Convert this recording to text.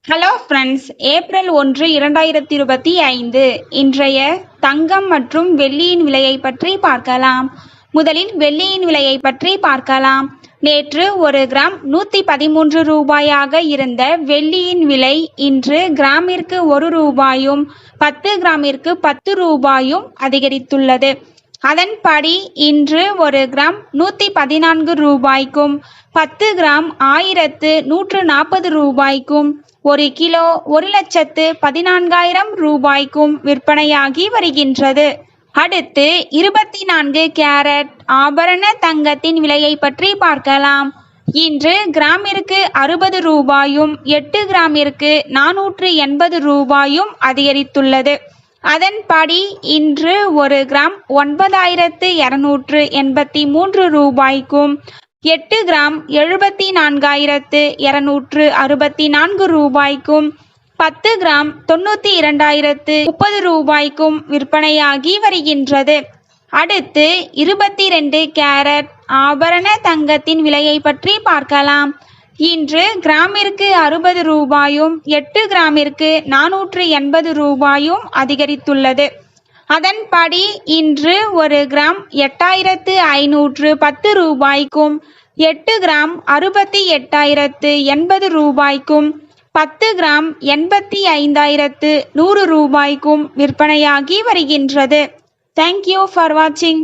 Hello friends, April 1, 2025 இன்றைய தங்கம் மற்றும் வெள்ளியின் விலையை பற்றி பார்க்கலாம். முதலில் வெள்ளியின் விலையை பற்றி பார்க்கலாம். நேற்று ஒரு கிராம் 113 ரூபாயாக இருந்த வெள்ளியின் விலை இன்று கிராமிற்கு 1 ரூபாயும் 10 கிராமிற்கு 10 ரூபாயும் அதிகரித்துள்ளது. அதன்படி இன்று ஒரு கிராம் 114 ரூபாய்க்கும் 10 கிராம் 1140 ரூபாய்க்கும், ஒரு கிலோ 1,14,000 ரூபாய்க்கும் விற்பனையாகி வருகின்றது. அடுத்து 24 கேரட் ஆபரண தங்கத்தின் விலையை பற்றி பார்க்கலாம். இன்று கிராமிற்கு 60 ரூபாயும் 8 கிராமிற்கு 480 ரூபாயும் அதிகரித்துள்ளது. அதன்படி இன்று ஒரு கிராம் 9,283 ரூபாய்க்கும் 8 கிராம் 74,264 ரூபாய்க்கும் 10 கிராம் 92,030 ரூபாய்க்கும் விற்பனையாகி வருகின்றது. அடுத்து 22 கேரட் ஆபரண தங்கத்தின் விலையை பற்றி பார்க்கலாம். இன்று கிராமிற்கு 60 ரூபாயும் 8 கிராமிற்கு 480 ரூபாயும் அதிகரித்துள்ளது. அதன்படி இன்று ஒரு கிராம் 8,510 ரூபாய்க்கும் 8 கிராம் 68,080 ரூபாய்க்கும் 10 கிராம் 85,100 ரூபாய்க்கும் விற்பனையாகி வருகின்றது. தேங்க்யூ ஃபார் வாட்சிங்.